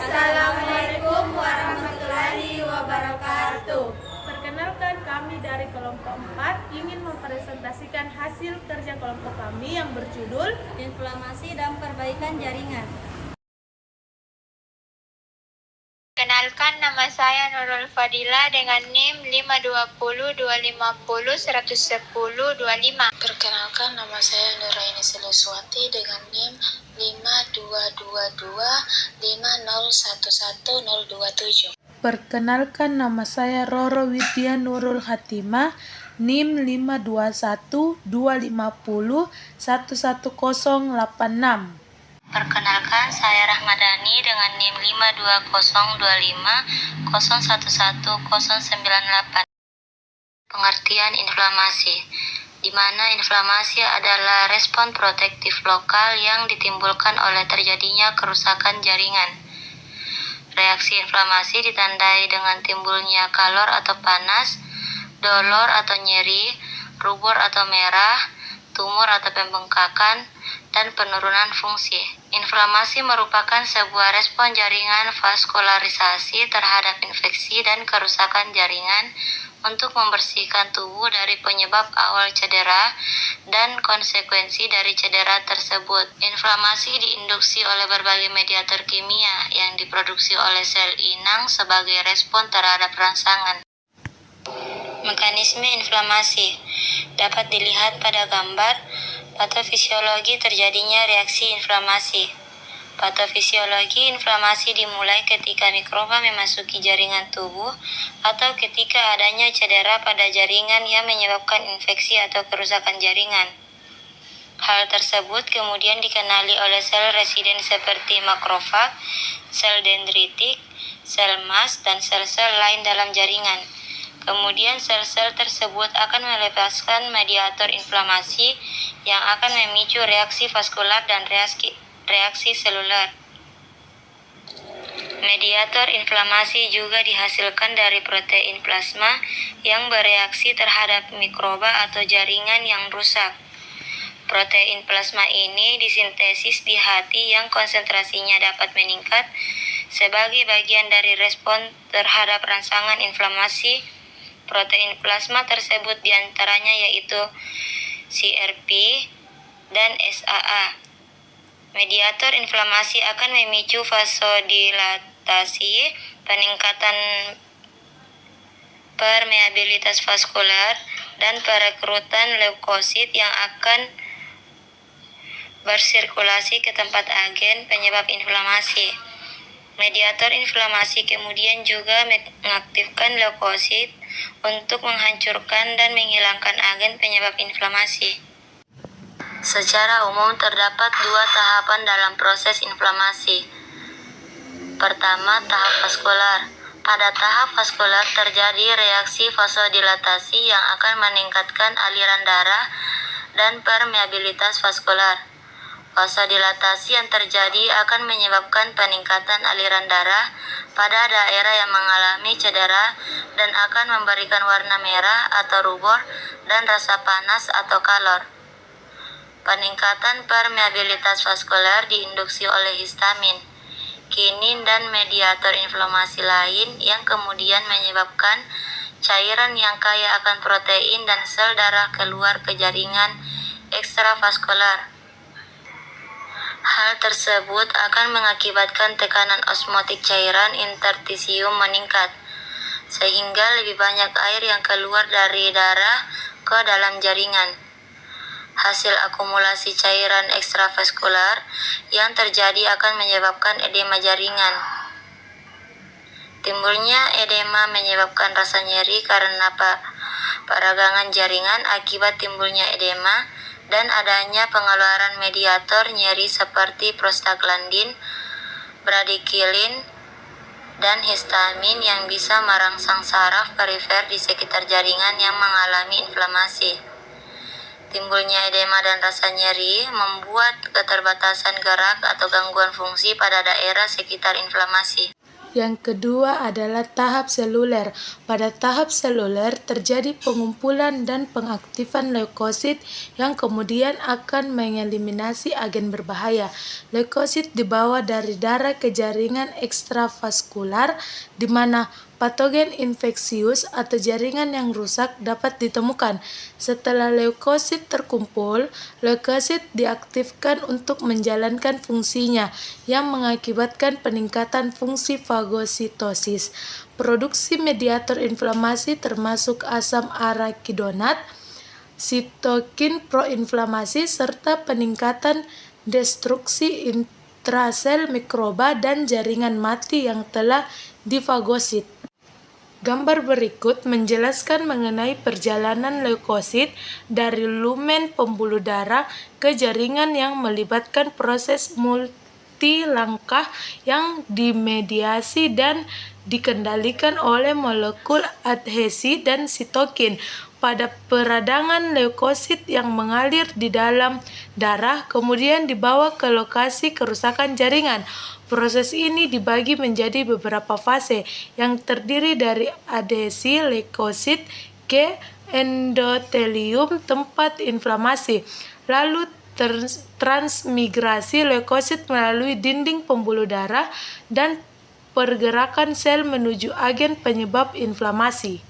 Assalamualaikum warahmatullahi wabarakatuh. Perkenalkan, kami dari kelompok 4 ingin mempresentasikan hasil kerja kelompok kami yang berjudul Inflamasi dan Perbaikan Jaringan. Kenalkan, nama saya Nurul Fadila dengan NIM 52025011025. Perkenalkan, nama saya Nuraini Seluswati dengan NIM 52225011027. Perkenalkan, nama saya Roro Widya Nurul Hatimah, NIM 52125011086. Perkenalkan, saya Rahmadani dengan NIM 52025011098. Pengertian inflamasi, di mana inflamasi adalah respon protektif lokal yang ditimbulkan oleh terjadinya kerusakan jaringan. Reaksi inflamasi ditandai dengan timbulnya kalor atau panas, dolor atau nyeri, rubor atau merah, tumor atau pembengkakan, dan penurunan fungsi. Inflamasi merupakan sebuah respon jaringan vaskularisasi terhadap infeksi dan kerusakan jaringan untuk membersihkan tubuh dari penyebab awal cedera dan konsekuensi dari cedera tersebut. Inflamasi diinduksi oleh berbagai mediator kimia yang diproduksi oleh sel inang sebagai respon terhadap rangsangan. Mekanisme inflamasi dapat dilihat pada gambar. Patofisiologi terjadinya reaksi inflamasi. Patofisiologi inflamasi dimulai ketika mikroba memasuki jaringan tubuh atau ketika adanya cedera pada jaringan yang menyebabkan infeksi atau kerusakan jaringan. Hal tersebut kemudian dikenali oleh sel residen seperti makrofag, sel dendritik, sel mast, dan sel-sel lain dalam jaringan. Kemudian sel-sel tersebut akan melepaskan mediator inflamasi yang akan memicu reaksi vaskular dan reaksi seluler. Mediator inflamasi juga dihasilkan dari protein plasma yang bereaksi terhadap mikroba atau jaringan yang rusak. Protein plasma ini disintesis di hati yang konsentrasinya dapat meningkat sebagai bagian dari respon terhadap rangsangan inflamasi. Protein plasma tersebut diantaranya yaitu CRP dan SAA. Mediator inflamasi akan memicu vasodilatasi, peningkatan permeabilitas vaskular, dan perekrutan leukosit yang akan bersirkulasi ke tempat agen penyebab inflamasi. Mediator inflamasi kemudian juga mengaktifkan leukosit untuk menghancurkan dan menghilangkan agen penyebab inflamasi. Secara umum terdapat dua tahapan dalam proses inflamasi. Pertama, tahap vaskular. Pada tahap vaskular terjadi reaksi vasodilatasi yang akan meningkatkan aliran darah dan permeabilitas vaskular. Vasodilatasi yang terjadi akan menyebabkan peningkatan aliran darah pada daerah yang mengalami cedera dan akan memberikan warna merah atau rubor dan rasa panas atau kalor. Peningkatan permeabilitas vaskular diinduksi oleh histamin, kinin, dan mediator inflamasi lain yang kemudian menyebabkan cairan yang kaya akan protein dan sel darah keluar ke jaringan ekstravaskular. Hal tersebut akan mengakibatkan tekanan osmotik cairan interstisium meningkat, sehingga lebih banyak air yang keluar dari darah ke dalam jaringan. Hasil akumulasi cairan ekstravaskular yang terjadi akan menyebabkan edema jaringan. Timbulnya edema menyebabkan rasa nyeri karena peragangan jaringan akibat timbulnya edema dan adanya pengeluaran mediator nyeri seperti prostaglandin, bradikilin, dan histamin yang bisa merangsang saraf perifer di sekitar jaringan yang mengalami inflamasi. Timbulnya edema dan rasa nyeri membuat keterbatasan gerak atau gangguan fungsi pada daerah sekitar inflamasi. Yang kedua adalah tahap seluler. Pada tahap seluler terjadi pengumpulan dan pengaktifan leukosit yang kemudian akan mengeliminasi agen berbahaya. Leukosit dibawa dari darah ke jaringan ekstravaskular di mana patogen infeksius atau jaringan yang rusak dapat ditemukan. Setelah leukosit terkumpul, leukosit diaktifkan untuk menjalankan fungsinya yang mengakibatkan peningkatan fungsi fagositosis. Produksi mediator inflamasi termasuk asam arakidonat, sitokin proinflamasi, serta peningkatan destruksi intrasel mikroba dan jaringan mati yang telah difagosit. Gambar berikut menjelaskan mengenai perjalanan leukosit dari lumen pembuluh darah ke jaringan yang melibatkan proses multilangkah yang dimediasi dan dikendalikan oleh molekul adhesi dan sitokin. Pada peradangan leukosit yang mengalir di dalam darah kemudian dibawa ke lokasi kerusakan jaringan. Proses ini dibagi menjadi beberapa fase yang terdiri dari adhesi leukosit ke endotelium tempat inflamasi, lalu transmigrasi leukosit melalui dinding pembuluh darah dan pergerakan sel menuju agen penyebab inflamasi.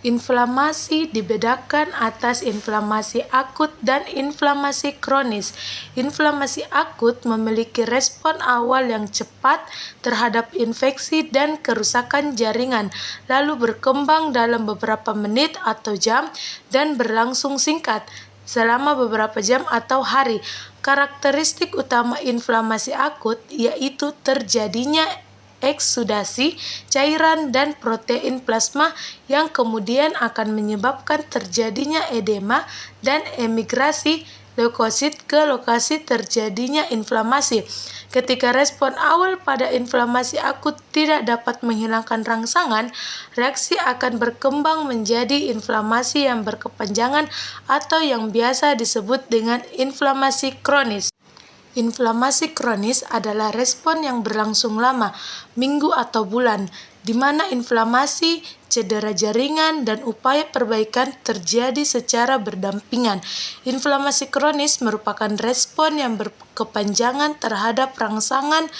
Inflamasi dibedakan atas inflamasi akut dan inflamasi kronis. Inflamasi akut memiliki respon awal yang cepat terhadap infeksi dan kerusakan jaringan, lalu berkembang dalam beberapa menit atau jam dan berlangsung singkat, selama beberapa jam atau hari. Karakteristik utama inflamasi akut yaitu terjadinya eksudasi cairan dan protein plasma yang kemudian akan menyebabkan terjadinya edema dan emigrasi leukosit ke lokasi terjadinya inflamasi. Ketika respon awal pada inflamasi akut tidak dapat menghilangkan rangsangan, reaksi akan berkembang menjadi inflamasi yang berkepanjangan atau yang biasa disebut dengan inflamasi kronis. Inflamasi kronis adalah respon yang berlangsung lama, minggu atau bulan, di mana inflamasi, cedera jaringan, dan upaya perbaikan terjadi secara berdampingan. Inflamasi kronis merupakan respon yang berkepanjangan terhadap rangsangan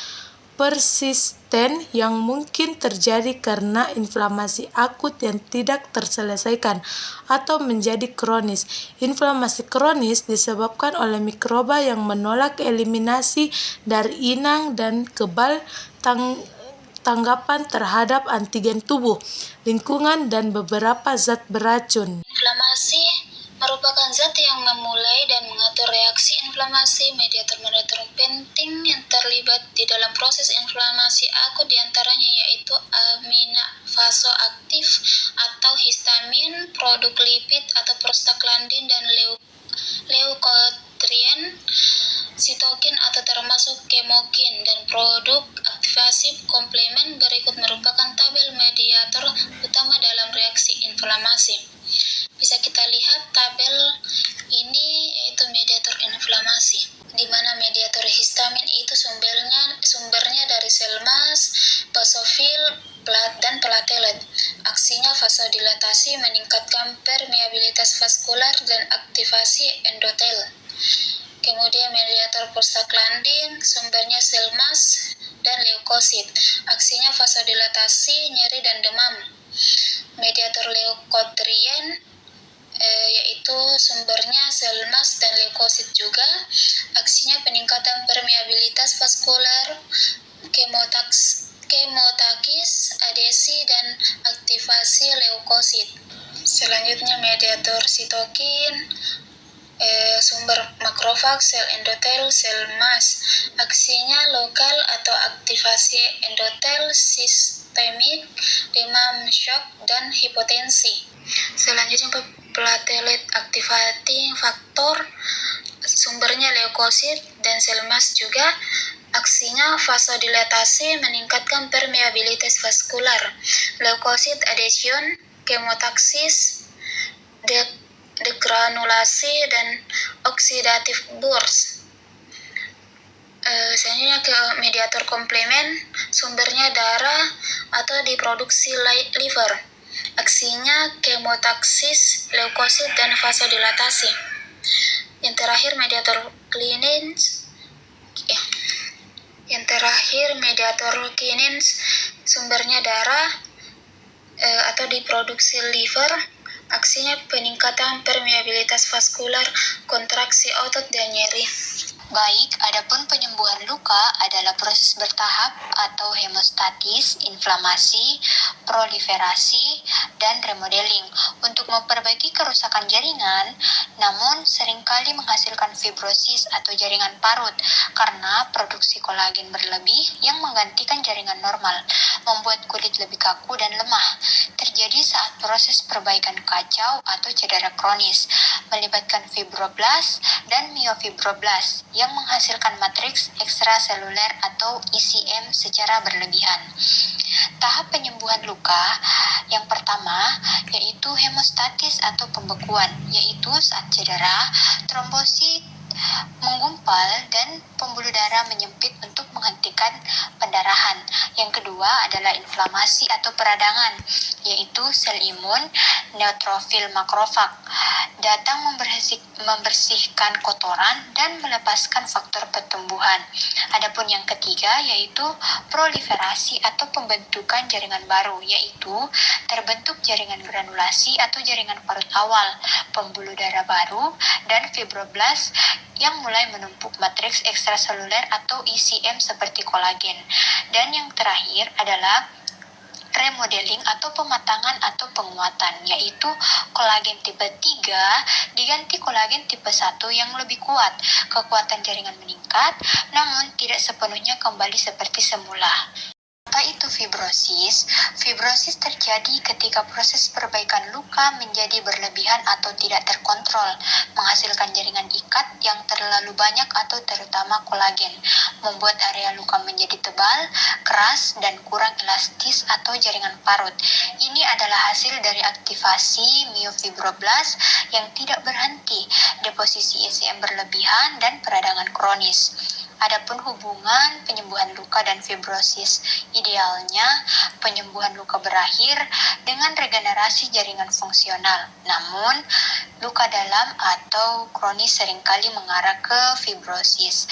persisten yang mungkin terjadi karena inflamasi akut yang tidak terselesaikan atau menjadi kronis. Inflamasi kronis disebabkan oleh mikroba yang menolak eliminasi dari inang dan kebal tanggapan terhadap antigen tubuh, lingkungan, dan beberapa zat beracun. Inflamasi merupakan zat yang memulai dan mengatur reaksi inflamasi. Mediator-mediator penting yang terlibat di dalam proses inflamasi akut diantaranya yaitu amina vasoaktif atau histamin, produk lipid atau prostaglandin, dan leukotrien, sitokin atau termasuk kemokin, dan produk aktivasi komplement. Berikut merupakan tabel mediator utama dalam reaksi inflamasi. Bisa kita lihat tabel ini yaitu mediator inflamasi, di mana mediator histamin itu sumbernya dari sel mas, basofil, dan platelet. Aksinya vasodilatasi, meningkatkan permeabilitas vaskular, dan aktivasi endotel. Kemudian mediator prostaglandin, sumbernya sel mas dan leukosit. Aksinya vasodilatasi, nyeri, dan demam. Mediator leukotrien yaitu sumbernya sel mas dan leukosit juga. Aksinya peningkatan permeabilitas vaskular, kemotakis, adhesi, dan aktivasi leukosit. Selanjutnya mediator sitokin, sumber makrofag, sel endotel, sel mas. Aksinya lokal atau aktivasi endotel, sistemik, demam, shock, dan hipotensi. Selanjutnya platelet activating factor, sumbernya leukosit dan sel mas juga. Aksinya vasodilatasi, meningkatkan permeabilitas vaskular, leukosit adhesion, kemotaksis, degranulasi, dan oxidative burst. Selanjutnya ke mediator komplement, sumbernya darah atau diproduksi liver. Aksinya kemotaksis, leukosit, dan vasodilatasi. Yang terakhir mediator kinins, sumbernya darah atau diproduksi liver. Aksinya peningkatan permeabilitas vaskular, kontraksi otot, dan nyeri. Baik, adapun penyembuhan luka adalah proses bertahap atau hemostatis, inflamasi, proliferasi, dan remodeling untuk memperbaiki kerusakan jaringan, namun seringkali menghasilkan fibrosis atau jaringan parut karena produksi kolagen berlebih yang menggantikan jaringan normal, membuat kulit lebih kaku dan lemah. Terjadi saat proses perbaikan kacau atau cedera kronis, melibatkan fibroblast dan myofibroblas yang menghasilkan matriks ekstraseluler atau ECM secara berlebihan. Tahap penyembuhan luka yang pertama yaitu hemostatis atau pembekuan, yaitu saat cedera, trombosit menggumpal dan pembuluh darah menyempit untuk menghentikan pendarahan. Yang kedua adalah inflamasi atau peradangan, yaitu sel imun, neutrofil makrofag, datang membersihkan kotoran dan melepaskan faktor pertumbuhan. Adapun yang ketiga yaitu proliferasi atau pembentukan jaringan baru, yaitu terbentuk jaringan granulasi atau jaringan parut awal, pembuluh darah baru, dan fibroblast yang mulai menumpuk matriks ekstraseluler atau ECM seperti kolagen. Dan yang terakhir adalah remodeling atau pematangan atau penguatan, yaitu kolagen tipe 3 diganti kolagen tipe 1 yang lebih kuat. Kekuatan jaringan meningkat, namun tidak sepenuhnya kembali seperti semula. Apa itu fibrosis? Fibrosis terjadi ketika proses perbaikan luka menjadi berlebihan atau tidak terkontrol, menghasilkan jaringan ikat yang terlalu banyak atau terutama kolagen, membuat area luka menjadi tebal, keras, dan kurang elastis atau jaringan parut. Ini adalah hasil dari aktivasi myofibroblas yang tidak berhenti, deposisi ECM berlebihan, dan peradangan kronis. Adapun hubungan penyembuhan luka dan fibrosis, idealnya penyembuhan luka berakhir dengan regenerasi jaringan fungsional. Namun, luka dalam atau kronis seringkali mengarah ke fibrosis.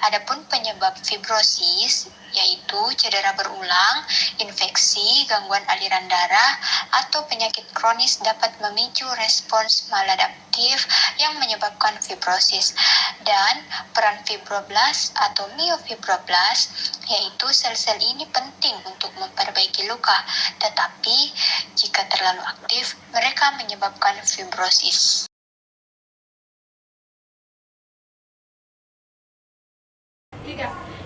Adapun penyebab fibrosis yaitu cedera berulang, infeksi, gangguan aliran darah, atau penyakit kronis dapat memicu respons maladaptif yang menyebabkan fibrosis. Dan peran fibroblast atau myofibroblas, yaitu sel-sel ini penting untuk memperbaiki luka, tetapi jika terlalu aktif, mereka menyebabkan fibrosis.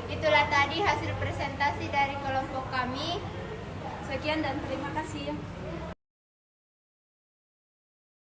Itulah tadi hasil presentasi dari kelompok kami. Sekian dan terima kasih.